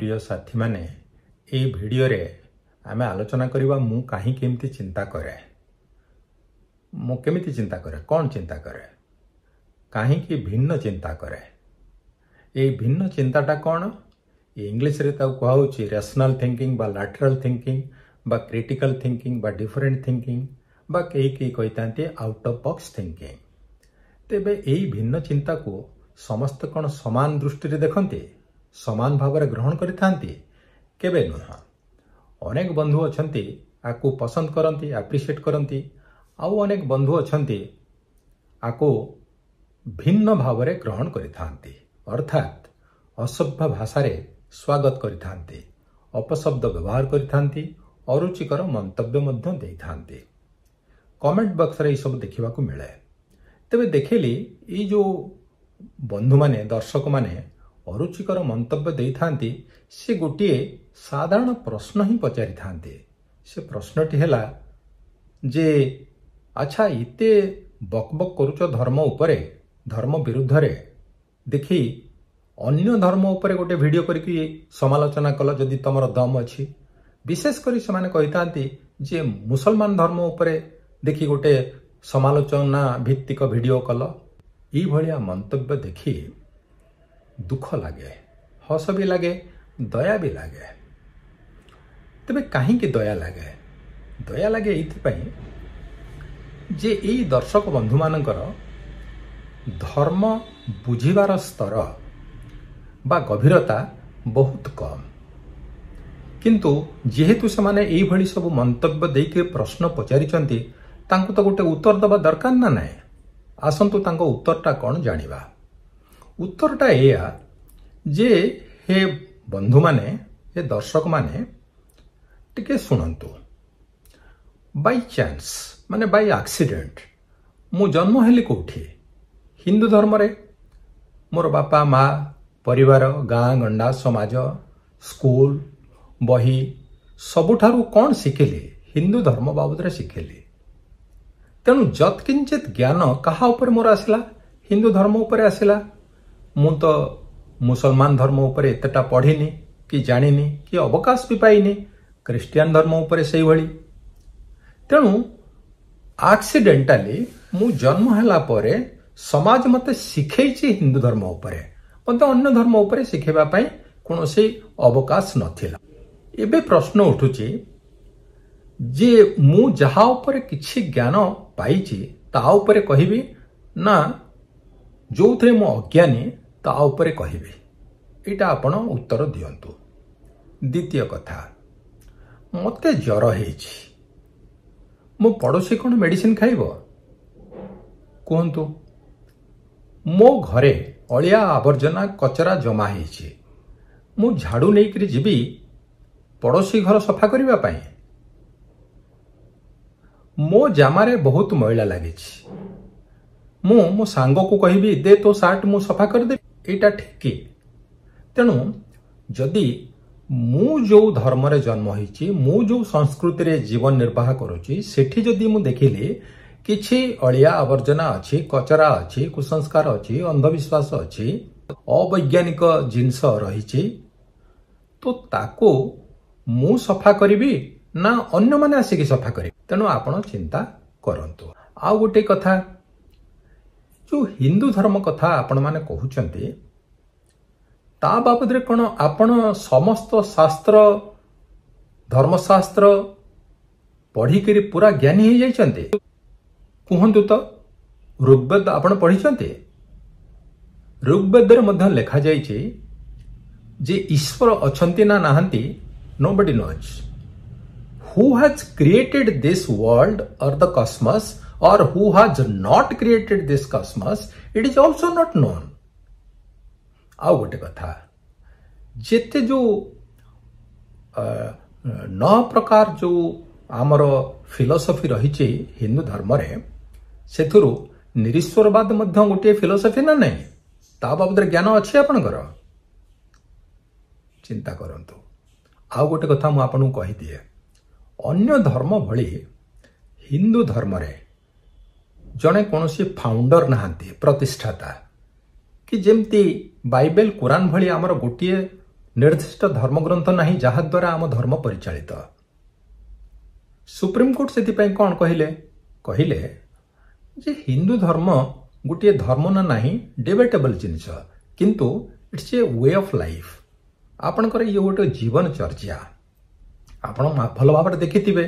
प्रिय साथी माने ए भिडियो रे आमे आलोचना करिवा मु काहे केमती चिंता करे मु केमिति चिंता करे कौन चिंता करे काहे कि भिन्न चिंता करे ए भिन्न चिंताटा कौन इंग्लिश रे ताऊ कहउची रैशनल थिंकिंग बा लैटरल थिंकिंग बा क्रिटिकल थिंकिंग बा डिफरेंट थिंकिंग बा कई कहते आउट ऑफ बॉक्स थिंकिंग तेबे एई भिन्न चिंता को समस्त कौन समान दृष्टि रे देखते समान भाव में ग्रहण करिथांती केबे नुह अनेक बंधु अछंती आकु पसंद करती एप्रिशिएट करती आउ अनेक बंधु अछंती आकु भिन्न भाव में ग्रहण करिथांती अर्थात असभ्य भाषा रे स्वागत करिथांती अपशब्द व्यवहार करिथांती अरुचिकर मंतव्य मध्य देइथांती कमेंट बॉक्स रे सब देखिबा को मिले तेबे देखिली ये जो बंधु माने दर्शक माने अरुचिकर मंतव्य देइथांती से गोटे साधारण प्रश्न ही पचारि थांते से प्रश्नटी हैला जे अच्छा इते बकबक करूच धर्म उपरे धर्म विरुद्ध रे देखी अन्य धर्म उपरे गोटे वीडियो करके समालोचना कल जदि तमर दम अछि विशेष करी से माने कहिथांती जे मुसलमान धर्म उपरे देखी गोटे समालोचना भित्तिक वीडियो कल ई भलिया मंतव्य देखी दुख लगे हस भी लगे दया भी लगे तेबे कहीं दया लगे जे ई दर्शक बंधु मानकर धर्म बुझिबार स्तर बा गभीरता बहुत कम किंतु जेहेतु से माने एई भली सब मंतव्य देके प्रश्न पचारिचंती तांको तो गोटे उत्तर दबा दरकार ना नाय आसंतु तांको उत्तरटा कौन जानिबा उत्तरटा एया जे हे बंधु माने हे दर्शक माने टिके सुनंतु बाय चांस माने बाय एक्सीडेंट मु जन्म हेली कोठी हिंदू धर्म रे मोर बापा माँ परिवार गाँ गंडा समाज स्कूल बही सबुठारु कौन शिखिली हिंदू धर्म बाबद रे शिखिली तेणु जत्किंचित ज्ञान कहा ऊपर मोर आसला हिंदू धर्म ऊपर आसला मु तो मुसलमान धर्म ऊपर एतटा पढ़िनी कि जानिनी कि अवकाश भी पाइनी क्रिश्चियन धर्म ऊपर से भली तेणु एक्सीडेंटाली मु जन्म हैला परे समाज मते शिखैछि हिंदू धर्म ऊपर मते अन्य धर्म ऊपर शिखेबा पई कोनोसी अवकाश नथिला एबे प्रश्न उठुछि जे मु जहा ऊपर किछि ज्ञान पाइछि ता ऊपर कहिबी ना जो थे मु अज्ञानी ता ऊपर कहिबी एटा आपण उत्तर दियंतु द्वितीय कथा मते ज्वर हेछि मो पड़ोसी कोन मेडिसिन खाइबो कहंतु मो घरे अलिया आवर्जना कचरा जमा हेछि मु झाड़ू नेकरी जीवी पड़ोसी घर सफा करिबा पई मो जामारे बहुत मैला लगी मो सांग को कहि दे तो सार्ट मु सफा कर दे एटा ठीक तेणु जदि मु जो धर्म रे जन्म होइछि मु जो संस्कृति रे जीवन निर्वाह करूछि सेठी जदि मु देखिली किछि अलिया आवर्जना अछि कचरा अछि कुसंस्कार अछि अंधविश्वास अछि अवैज्ञानिक जिंस रहिछि तो ताको मु सफा करिबी ना अन्य माने आसिक सफा करे तेणु आपण चिंता करंतु आ गोटे कथा जो हिंदू धर्म कथा आपण माने कहउचंती ता बाबद रे कोन आपण समस्त शास्त्र धर्मशास्त्र पढ़ी करी पूरा ज्ञानी हो जाइचंती कहंतु तो ऋग्वेद आपण पढ़िचंती ऋग्वेद रे मध्य लिखा जाइछि जे ईश्वर अछंती ना नाहंती nobody knows who has created this world or the cosmos or who has not created this cosmos it is also not known आ गोटे कथा जेते जो 9 प्रकार जो आमर फिलोसफी रही हिंदू धर्म रे सेथुरु निरीश्वरवाद मध्य गोटे फिलोसफी ना नहीं ता बाबद ज्ञान अच्छे आपनकर चिंता करंतु आ गोटे कथा मु आपन कहि दिए अन्य धर्म भली हिंदू धर्म रे जड़े कौन फाउंडर नहांती प्रतिष्ठाता कि जेमती बाइबल कुरान भली आमर गोटे निर्दिष्ट धर्मग्रंथ नहीं जहा द्वारा आम धर्म परिचालित। सुप्रीमकोर्ट से कौन कहले कहले जे हिंदू धर्म गोटे धर्म ना नहीं डिबेटेबल जिनिस, किंतु it's a way of life. आपणकर ये गोटे जीवन चर्चा आपण भल भाव देखिथिबे।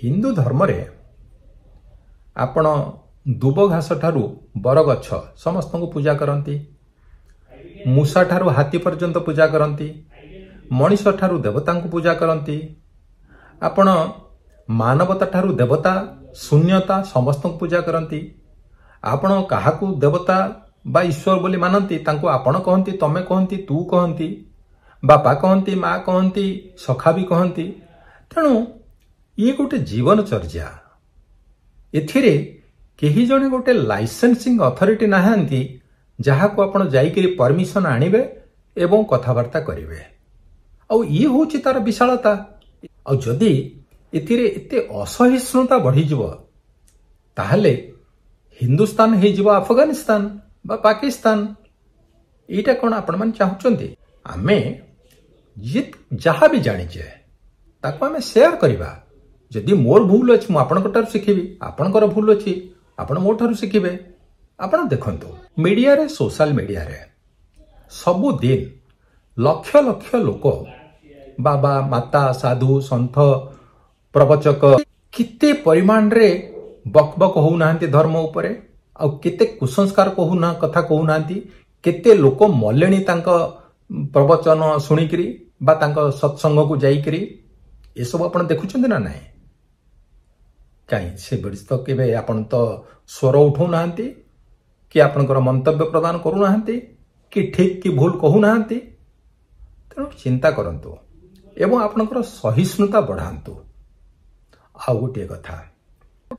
हिंदू धर्म रे आपण दुब घास ठारू बरगछ समस्त को पूजा करती, मूषा ठारू हाथी पर्यंत पूजा करती, मनीष ठारू देवता को पूजा करती, आपण मानवता ठारू देवता शून्यता समस्त को पूजा करती। आपण काहाकू देवता बा ईश्वर बोली मानती, तांको आपण कहती, तमे कहती, तू कहती, बापा कहती, माँ कहती, सखा भी कहती। तेणु ये गोटे जीवन चर्चा। एथिरे केही जणे गोटे लाइसेंसिंग अथॉरिटी नाहांती जहाको आपण जाइकरी परमिशन आनिबे एवं कथावार्ता करिवे। आउ ये होची तार विशालता। आउ जदि एथिरे एते असहिष्णुता बढ़ी जीव ताहले हिंदुस्तान हे जीव अफगानिस्तान बा पाकिस्तान। एटा कोन आपण मन चाहुचंती आमे जहा भी जानिचे ताको आमे शेयर करिबा। जदि मोर भूल अछि मु आपनकटार सिखिबी, आपनकर भूल अछि आपण मोठारु शिखिबे। आपण देखंतु मीडिया रे सोशल मीडिया रे सबु दिन लक्ष लक्ष लोक बाबा माता साधु संत प्रवचक किते परिमाण रे बकबक हो नांती धर्म उपरे, आ केते कुसंस्कार कहू ना कथा कहू नांती, केते लोक मलेणी तांक प्रवचन सुनिकरी बा तांक सत्संग को जाइकरी। ए सब आपण देखुछंती ना नाही? कहीं से तो केबे आपण तो स्वर उठौ नांती कि आपनकर मंतव्य प्रदान करू नांती कि ठीक कि भूल कहू नांती। तेणु चिंता करंतु एवं आपनकर सहिष्णुता बढ़ांतु। आ गोटे कथा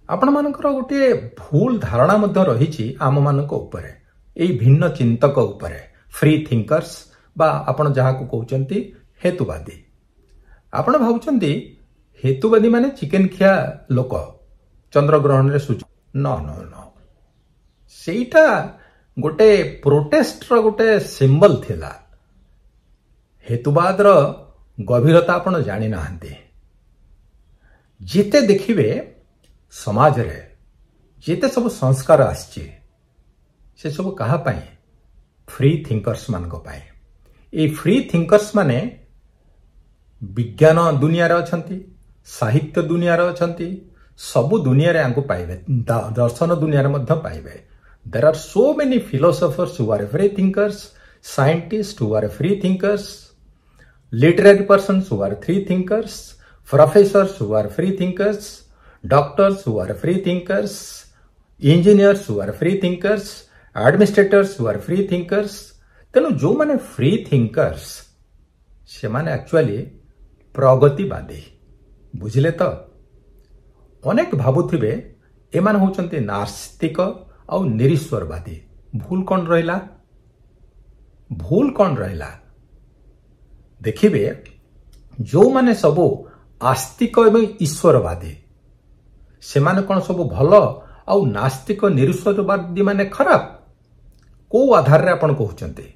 आपण मानकर गोटे भूल धारणा मध्य रहिछि आम मानक उपरे, एई भिन्न चिंतक उपरे, फ्री थिंकर्स बा आपण जहा को कहउचंती हेतुवादी। आपण भाबुचंती हेतुवादी माने चिकेन खिया लोक चंद्रग्रहण रे सूच न न न सेटा गोटे प्रोटेस्ट रो गोटे सिंबल थिला। हेतुवाद रो गभीरता आपण जानि नाहंती। जेते देखिबे समाज रे जेते सब संस्कार आछि से सब कहा पाए फ्री थिंकर्स मान को पाए। ए फ्री थिंकर्स माने विज्ञान दुनिया रे अछंती, साहित्य दुनिया रे अछंती, सबु दुनिया रे आंको पाइबे, दर्शन दुनिया रे मध्य पाइबे। There are so many philosophers who are free thinkers, scientist who are free thinkers, literary persons who are free thinkers, professors who are free thinkers, doctors who are free thinkers, engineers who are free thinkers, administrators who are free thinkers. तेणु जो माने free thinkers से माने actually प्रगतिवादी। बुझिले तो अनेक भावुथिबे एमान होचंती नास्तिक और निरीश्वरवादी। भूल कौन रहिला? भूल कौन रहिला? देखिबे जो माने सबो आस्तिक एवं ईश्वरवादी से माने कौन सबो भलो और नास्तिक निरीश्वरवादी माने खराब? को आधार रे आपण कहउचंती?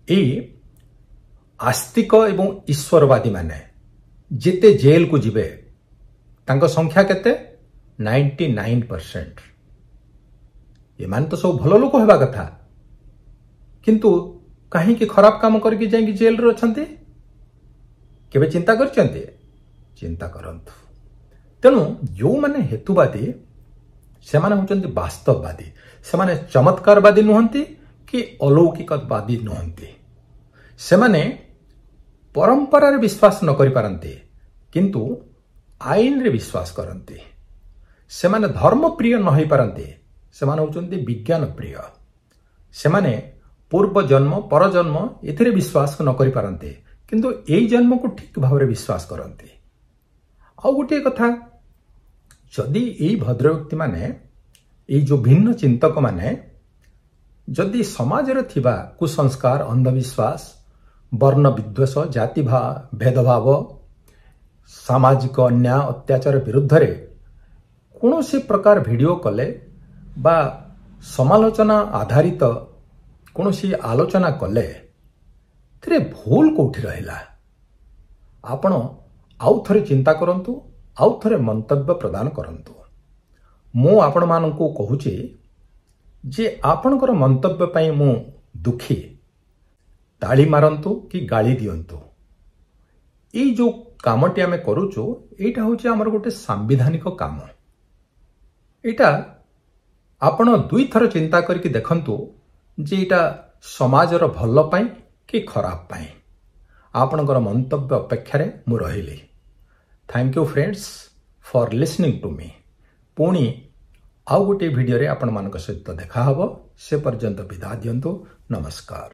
ए आस्तिक एवं ईश्वरवादी माने जेते जेल को जिबे तांको संख्या केते 99%। एमान तो सब भलो लोक हेबा कथा, किंतु कहीं कि खराब काम करके जाइए जेल रे अछंती? केबे चिंता करचंती? चिंता करंतु। तेणु जो माने हेतुवादी से माने होचंती वास्तववादी। से माने चमत्कारवादी नुहंती कि अलौकिकवादी नुहंती। से माने परंपरा रे विश्वास न करि पारंती किंतु आईन रे विश्वास करंती। से माने धर्म प्रिय न होई पारंती, से माने होचंती विज्ञान प्रिय। से माने पूर्व जन्म पर जन्म एथिरे विश्वास न करि पारंती किंतु एई जन्म को ठीक भाव रे विश्वास करंती। आ गोटे कथा, जदि एई भद्र व्यक्ति माने एई जो भिन्न चिंतक माने जदि समाज रे थिबा कुसंस्कार, अंधविश्वास, वर्ण विद्वेष, जाति भेदभाव, सामाजिक अन्याय अत्याचार विरुद्ध रे कौनसी प्रकार वीडियो कले बा समालोचना आधारित कौनसी आलोचना कले थे भूल कौटी रहा आपण आउ थे चिंता करंतु आउ थे मंतव्य प्रदान करंतु मु आपण मानकु कहूची जे आपणकर मंतव्य पई मु दुखी ताली मारंतु कि गाली दियंतु ये जो कामटी आमे करूचु एटा होची हमर गोटे सांविधानिक काम एटा आपण दुई थर चिंता करके देखंतु जे एटा समाजर भल पाई कि खराब पाई आपणकर मंतव्य अपेक्षा रे मु रहिली। Thank you friends for listening to me. पुणी आउ गोटे वीडियो रे आपण मानक सहित देखा हबो से पर्यंत विदा दियंतु। नमस्कार।